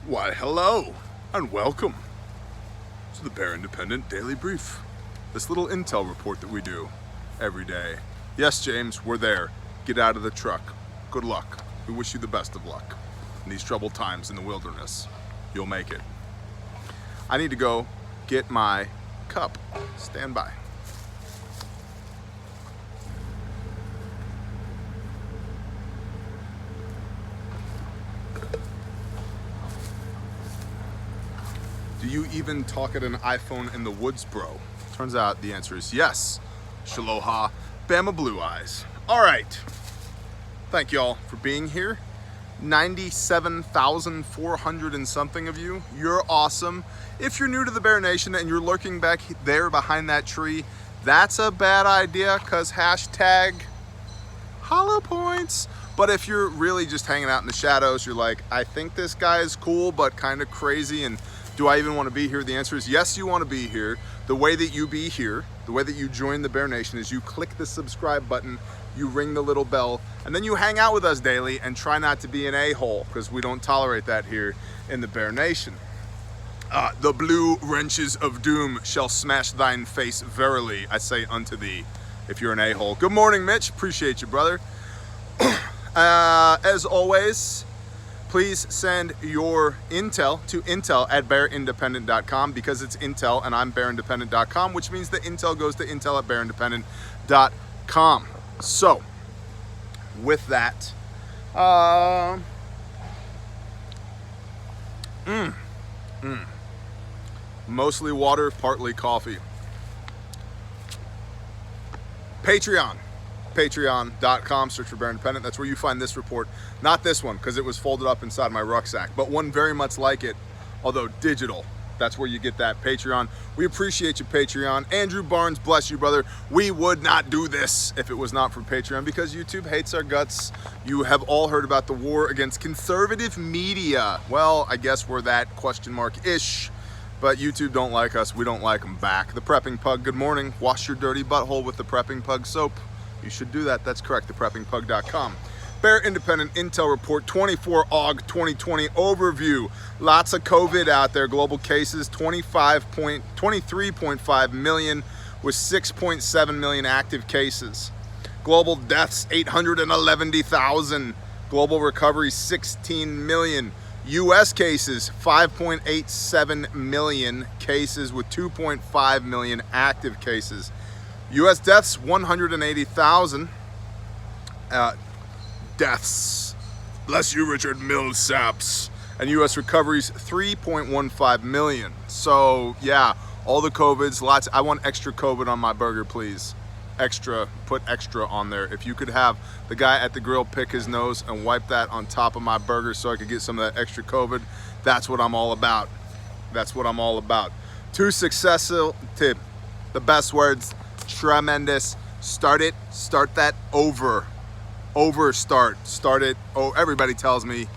Why, hello, and welcome to the Bear Independent Daily Brief. This little intel report that we do every day. Yes, James, we're there. Get out of the truck. Good luck. We wish you the best of luck in these troubled times in the wilderness. You'll make it. I need to go get my cup. Stand by. Do you even talk at an iPhone in the woods, bro? Turns out the answer is yes. Shaloha, Bama Blue Eyes. All right. Thank y'all for being here. 97,400 and something of you. You're awesome. If you're new to the Bear Nation and you're lurking back there behind that tree, that's a bad idea because hashtag hollow points. But if you're really just hanging out in the shadows, you're like, I think this guy is cool, but kind of crazy. And do I even want to be here? The answer is yes, you want to be here. The way that you be here, the way that you join the Bear Nation is you click the subscribe button, you ring the little bell, and then you hang out with us daily and try not to be an a-hole because we don't tolerate that here in the Bear Nation. The blue wrenches of doom shall smash thine face verily, I say unto thee, if you're an a-hole. Good morning, Mitch. Appreciate you, brother. As always, please send your intel to intel@bearindependent.com because it's intel and I'm bearindependent.com, which means the intel goes to intel@bearindependent.com. So, with that, mostly water, partly coffee. Patreon.com, search for Bear Independent. That's where you find this report. Not this one, because it was folded up inside my rucksack, but one very much like it, although digital. That's where you get that, Patreon. We appreciate you, Patreon. Andrew Barnes, bless you, brother. We would not do this if it was not for Patreon because YouTube hates our guts. You have all heard about the war against conservative media. Well, I guess we're that question mark-ish. But YouTube don't like us, we don't like them back. The Prepping Pug, good morning. Wash your dirty butthole with the Prepping Pug soap. You should do that, that's correct, thepreppingpug.com. Bear Independent Intel Report 24 AUG 2020 overview. Lots of COVID out there. Global cases 23.5 million with 6.7 million active cases. Global deaths 811,000. Global recovery 16 million. US cases 5.87 million cases with 2.5 million active cases. US deaths 180,000 deaths. Bless you, Richard Millsaps. And US recoveries 3.15 million. So yeah, all the COVIDs, lots. I want extra COVID on my burger, please. Extra, put extra on there. If you could have the guy at the grill pick his nose and wipe that on top of my burger so I could get some of that extra COVID, that's what I'm all about. That's what I'm all about. Two successful tip. The best words, tremendous. Start it, start that over. Start it. Oh, everybody tells me.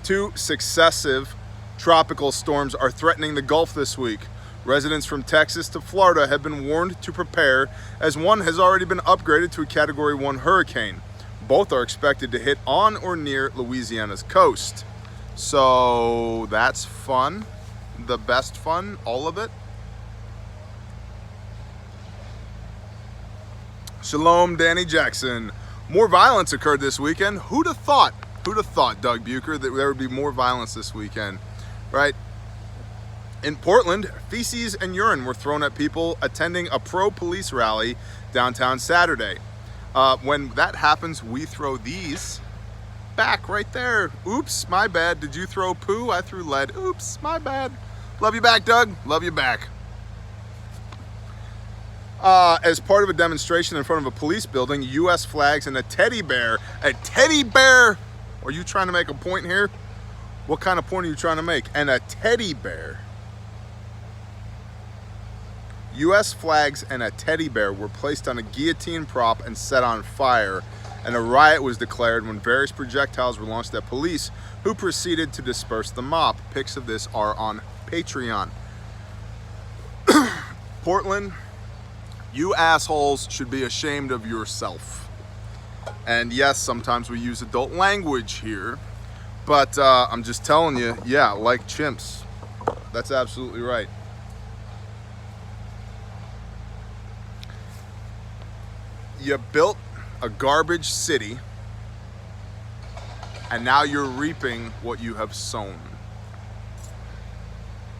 Two successive tropical storms are threatening the Gulf this week. Residents from Texas to Florida have been warned to prepare as one has already been upgraded to a Category 1 hurricane. Both are expected to hit on or near Louisiana's coast. So that's fun. The best fun, all of it. Shalom, Danny Jackson. More violence occurred this weekend. Who'd have thought, Doug Bucher, that there would be more violence this weekend, right? In Portland, feces and urine were thrown at people attending a pro-police rally downtown Saturday. When that happens, we throw these back right there. Oops, my bad. Did you throw poo? I threw lead. Oops, my bad. Love you back, Doug. Love you back. As part of a demonstration in front of a police building, U.S. flags and a teddy bear. A teddy bear? Are you trying to make a point here? What kind of point are you trying to make? And a teddy bear. U.S. flags and a teddy bear were placed on a guillotine prop and set on fire, and a riot was declared when various projectiles were launched at police, who proceeded to disperse the mob. Pics of this are on Patreon. Portland, you assholes should be ashamed of yourself. And yes, sometimes we use adult language here, But I'm just telling you, yeah, like chimps. That's absolutely right. You built a garbage city, and now you're reaping what you have sown.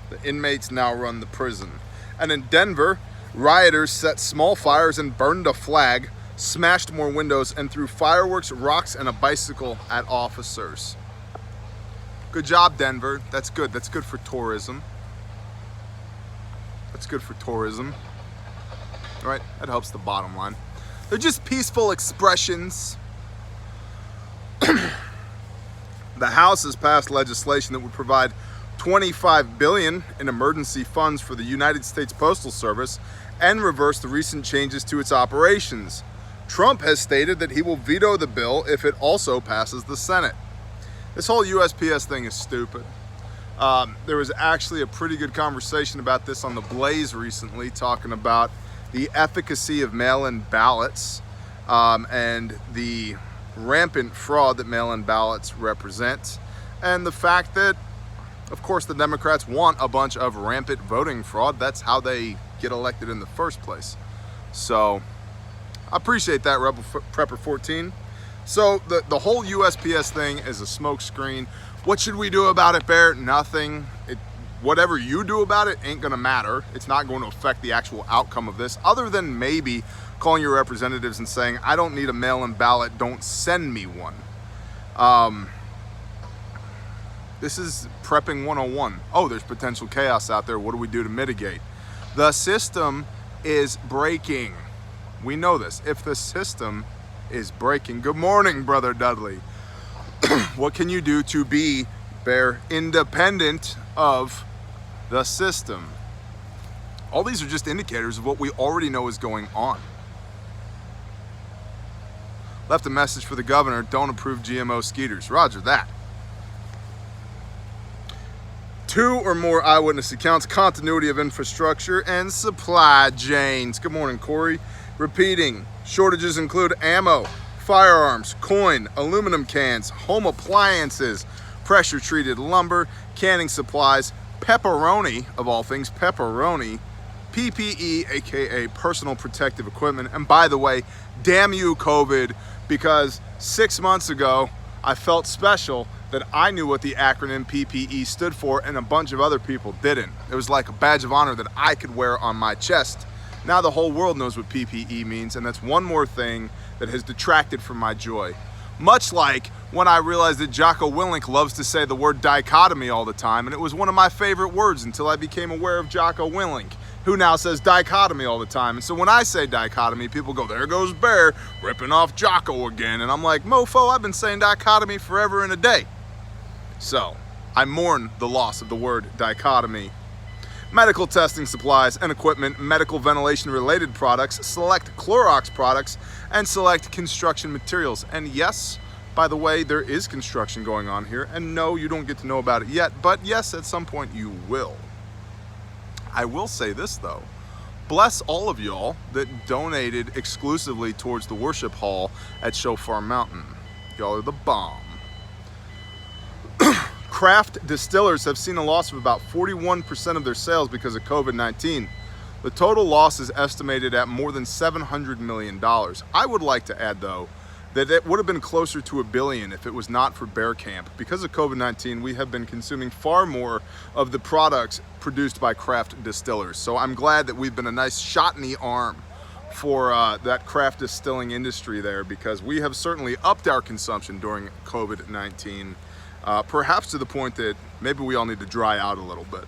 The inmates now run the prison. And in Denver, rioters set small fires and burned a flag, smashed more windows, and threw fireworks, rocks, and a bicycle at officers. Good job, Denver. That's good. That's good for tourism. That's good for tourism. Right? That helps the bottom line. They're just peaceful expressions. The House has passed legislation that would provide $25 billion in emergency funds for the United States Postal Service and reverse the recent changes to its operations. Trump has stated that he will veto the bill if it also passes the Senate. This whole USPS thing is stupid. There was actually a pretty good conversation about this on The Blaze recently, talking about the efficacy of mail-in ballots and the rampant fraud that mail-in ballots represent, and the fact that, of course, the Democrats want a bunch of rampant voting fraud. That's how they get elected in the first place. So I appreciate that, Rebel Prepper 14. So the whole USPS thing is a smokescreen. What should we do about it, Bear? Nothing. Whatever you do about it ain't gonna matter. It's not going to affect the actual outcome of this, other than maybe calling your representatives and saying, I don't need a mail-in ballot, don't send me one. This is prepping 101. Oh, there's potential chaos out there. What do we do to mitigate? The system is breaking. We know this. If the system is breaking, good morning, Brother Dudley. What can you do to be, Bear, independent of the system? All these are just indicators of what we already know is going on. Left a message for the governor, don't approve GMO skeeters. Roger that. 2 or more eyewitness accounts, continuity of infrastructure, and supply chains. Good morning, Corey. Repeating, shortages include ammo, firearms, coin, aluminum cans, home appliances, pressure-treated lumber, canning supplies, pepperoni, of all things, pepperoni, PPE, aka personal protective equipment. And by the way, damn you, COVID, because 6 months ago, I felt special that I knew what the acronym PPE stood for and a bunch of other people didn't. It was like a badge of honor that I could wear on my chest. Now the whole world knows what PPE means, and that's one more thing that has detracted from my joy. Much like when I realized that Jocko Willink loves to say the word dichotomy all the time, and it was one of my favorite words until I became aware of Jocko Willink, who now says dichotomy all the time. And so when I say dichotomy, people go, there goes Bear, ripping off Jocko again. And I'm like, mofo, I've been saying dichotomy forever and a day. So I mourn the loss of the word dichotomy. Medical testing supplies and equipment, medical ventilation related products, select Clorox products, and select construction materials. And yes, by the way, there is construction going on here, and no, you don't get to know about it yet, but yes, at some point you will. I will say this though, bless all of y'all that donated exclusively towards the worship hall at Shofar Mountain. Y'all are the bomb. Craft distillers have seen a loss of about 41% of their sales because of COVID-19. The total loss is estimated at more than $700 million. I would like to add though, that it would have been closer to $1 billion if it was not for Bear Camp. Because of COVID-19, we have been consuming far more of the products produced by craft distillers. So I'm glad that we've been a nice shot in the arm for that craft distilling industry there, because we have certainly upped our consumption during COVID-19, perhaps to the point that maybe we all need to dry out a little bit.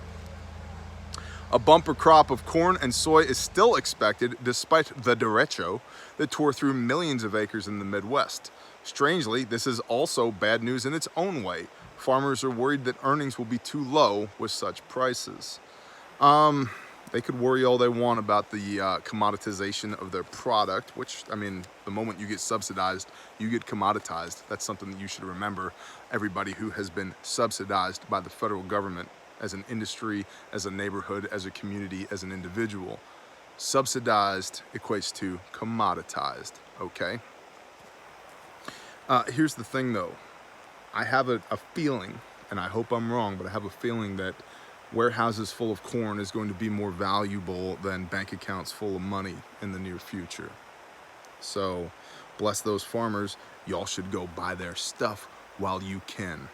A bumper crop of corn and soy is still expected despite the derecho that tore through millions of acres in the Midwest. Strangely, this is also bad news in its own way. Farmers are worried that earnings will be too low with such prices. They could worry all they want about the commoditization of their product, which, I mean, the moment you get subsidized, you get commoditized. That's something that you should remember, everybody who has been subsidized by the federal government as an industry, as a neighborhood, as a community, as an individual. Subsidized equates to commoditized, okay? Here's the thing though. I have a feeling, and I hope I'm wrong, but I have a feeling that warehouses full of corn is going to be more valuable than bank accounts full of money in the near future. So bless those farmers. Y'all should go buy their stuff while you can.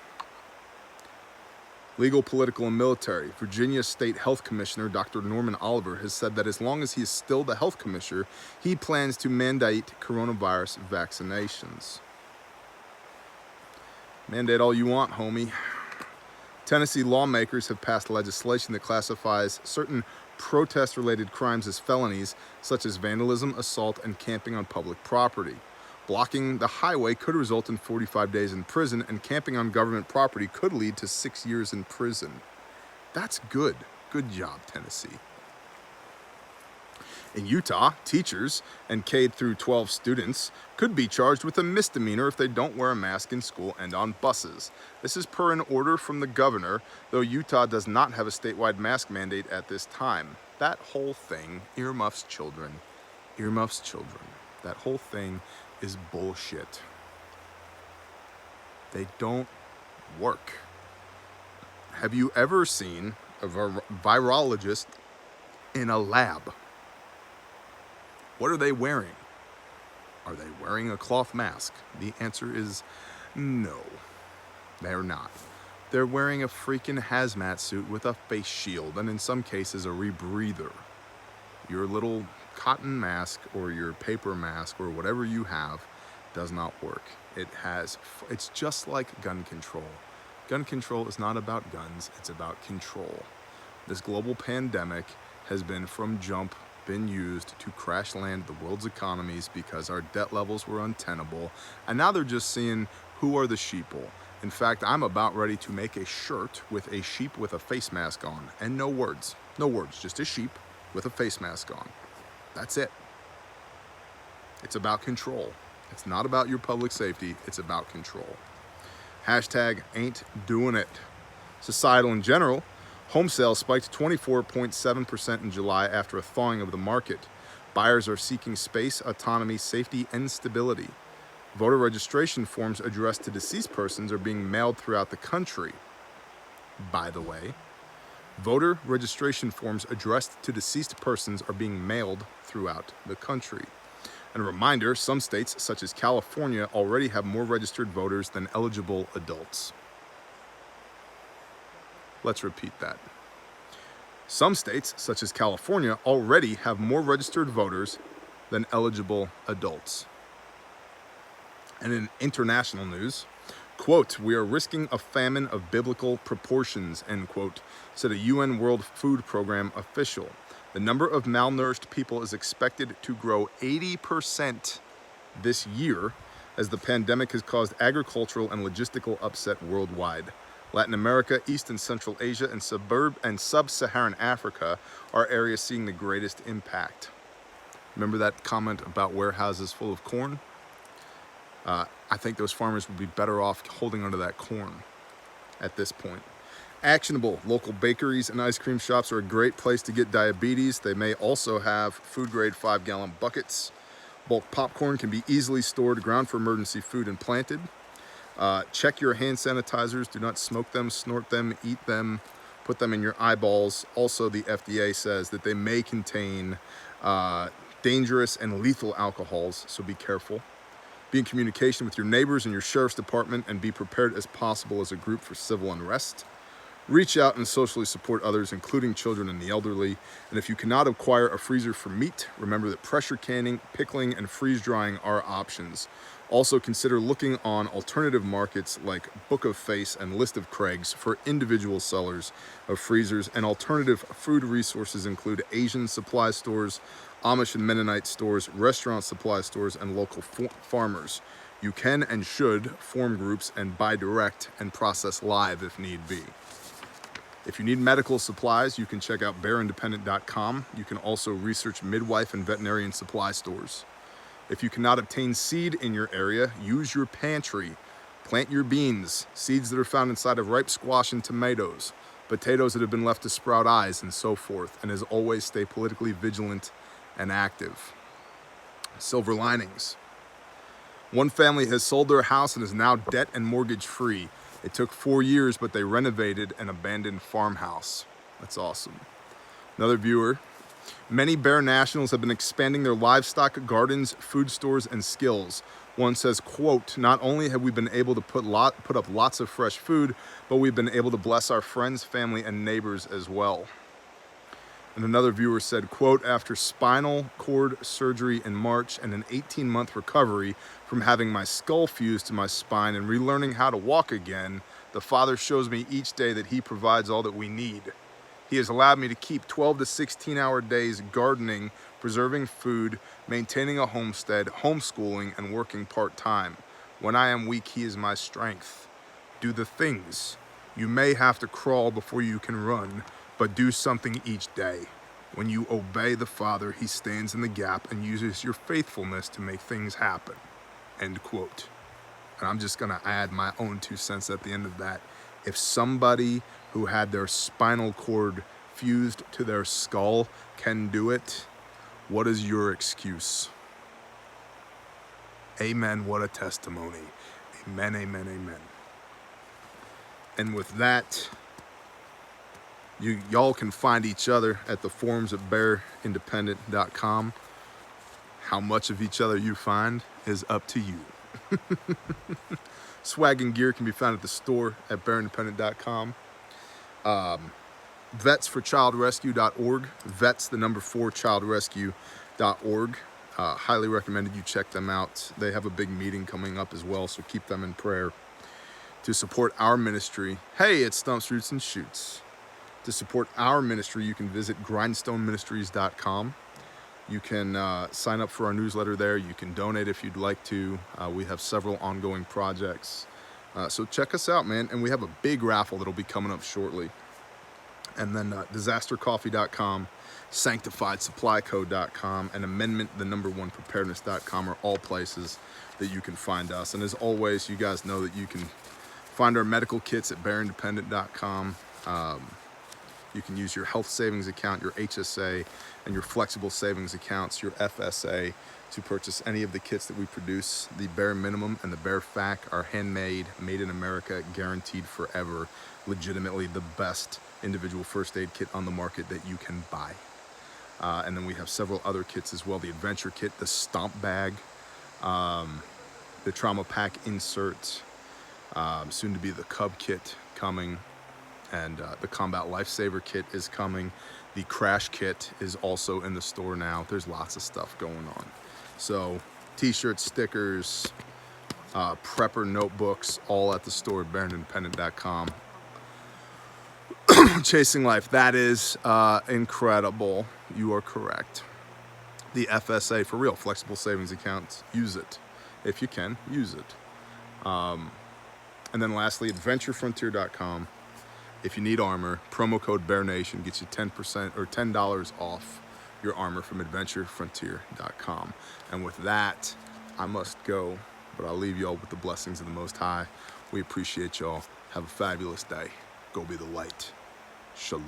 Legal, political, and military. Virginia State Health Commissioner Dr. Norman Oliver has said that as long as he is still the health commissioner, he plans to mandate coronavirus vaccinations. Mandate all you want, homie. Tennessee lawmakers have passed legislation that classifies certain protest-related crimes as felonies, such as vandalism, assault, and camping on public property. Blocking the highway could result in 45 days in prison, and camping on government property could lead to 6 years in prison. That's good. Good job, Tennessee. In Utah, teachers and K-12 students could be charged with a misdemeanor if they don't wear a mask in school and on buses. This is per an order from the governor, though Utah does not have a statewide mask mandate at this time. That whole thing earmuffs children. Earmuffs children. That whole thing is bullshit. They don't work. Have you ever seen a virologist in a lab? What are they wearing? Are they wearing a cloth mask? The answer is no, they're not. They're wearing a freaking hazmat suit with a face shield, and in some cases a rebreather. Your little cotton mask or your paper mask or whatever you have does not work. It's just like gun control. Gun control is not about guns, it's about control. This global pandemic has been from jump been used to crash land the world's economies because our debt levels were untenable, and now they're just seeing who are the sheeple. In fact, I'm about ready to make a shirt with a sheep with a face mask on, and no words, just a sheep with a face mask on. That's it. It's about control. It's not about your public safety, it's about control. Hashtag ain't doing it. Societal in general. Home sales spiked 24.7% in July after a thawing of the market. Buyers are seeking space, autonomy, safety, and stability. Voter registration forms addressed to deceased persons are being mailed throughout the country. By the way, voter registration forms addressed to deceased persons are being mailed throughout the country. And a reminder, some states, such as California, already have more registered voters than eligible adults. Let's repeat that. Some states, such as California, already have more registered voters than eligible adults. And in international news, quote, "We are risking a famine of biblical proportions," end quote, said a UN World Food Program official. The number of malnourished people is expected to grow 80% this year as the pandemic has caused agricultural and logistical upset worldwide. Latin America, East and Central Asia, and sub-Saharan Africa are areas seeing the greatest impact. Remember that comment about warehouses full of corn? I think those farmers would be better off holding onto that corn at this point. Actionable. Local bakeries and ice cream shops are a great place to get diabetes. They may also have food-grade 5-gallon buckets. Bulk popcorn can be easily stored, ground for emergency food, and planted. Check your hand sanitizers. Do not smoke them, snort them, eat them, put them in your eyeballs. Also, the FDA says that they may contain dangerous and lethal alcohols, so be careful. Be in communication with your neighbors and your sheriff's department, and be prepared as possible as a group for civil unrest. Reach out and socially support others, including children and the elderly. And if you cannot acquire a freezer for meat, remember that pressure canning, pickling, and freeze drying are options. Also consider looking on alternative markets like Book of Face and List of Craigs for individual sellers of freezers, and alternative food resources include Asian supply stores, Amish and Mennonite stores, restaurant supply stores, and local farmers. You can and should form groups and buy direct and process live if need be. If you need medical supplies, you can check out bearindependent.com. You can also research midwife and veterinarian supply stores. If you cannot obtain seed in your area, use your pantry. Plant your beans, seeds that are found inside of ripe squash and tomatoes, potatoes that have been left to sprout eyes, and so forth. And as always, stay politically vigilant and active. Silver linings. One family has sold their house and is now debt and mortgage free. It took 4 years, but they renovated an abandoned farmhouse. That's awesome. Another viewer, many Bear nationals have been expanding their livestock, gardens, food stores, and skills. One says, quote, not only have we been able to put up lots of fresh food, but we've been able to bless our friends, family, and neighbors as well. And another viewer said, quote, after spinal cord surgery in March and an 18-month recovery from having my skull fused to my spine and relearning how to walk again, the Father shows me each day that He provides all that we need. He has allowed me to keep 12 to 16-hour days gardening, preserving food, maintaining a homestead, homeschooling, and working part-time. When I am weak, He is my strength. Do the things. You may have to crawl before you can run, but do something each day. When you obey the Father, He stands in the gap and uses your faithfulness to make things happen. End quote. And I'm just gonna add my own 2 cents at the end of that. If somebody who had their spinal cord fused to their skull can do it, what is your excuse? Amen, what a testimony. Amen, amen, amen. And with that, y'all can find each other at the forums at bearindependent.com. How much of each other you find is up to you. Swag and gear can be found at the store at bearindependent.com. Vetsforchildrescue.org. Vets, the number 4, childrescue.org. Highly recommended you check them out. They have a big meeting coming up as well, so keep them in prayer. To support our ministry, hey, it's Stumps, Roots, and Shoots. To support our ministry, you can visit grindstoneministries.com. You can sign up for our newsletter there. You can donate if you'd like to. We have several ongoing projects. So check us out, man. And we have a big raffle that'll be coming up shortly. And then disastercoffee.com, sanctifiedsupplycode.com, and amendment, the number 1 preparedness.com are all places that you can find us. And as always, you guys know that you can find our medical kits at bearindependent.com. You can use your health savings account, your HSA, and your flexible savings accounts, your FSA, to purchase any of the kits that we produce. The Bare Minimum and the Bare Fac are handmade, made in America, guaranteed forever, legitimately the best individual first aid kit on the market that you can buy. And then we have several other kits as well. The Adventure Kit, the Stomp Bag, the Trauma Pack Insert, soon to be the Cub Kit coming. And the Combat Lifesaver Kit is coming. The Crash Kit is also in the store now. There's lots of stuff going on. So t-shirts, stickers, prepper notebooks, all at the store at bearindependent.com. Chasing life, that is incredible. You are correct. The FSA, for real, flexible savings accounts, use it. If you can, use it. And then lastly, adventurefrontier.com. If you need armor, promo code BearNation gets you 10% or $10 off your armor from adventurefrontier.com. And with that, I must go, but I'll leave y'all with the blessings of the Most High. We appreciate y'all. Have a fabulous day. Go be the light. Shalom.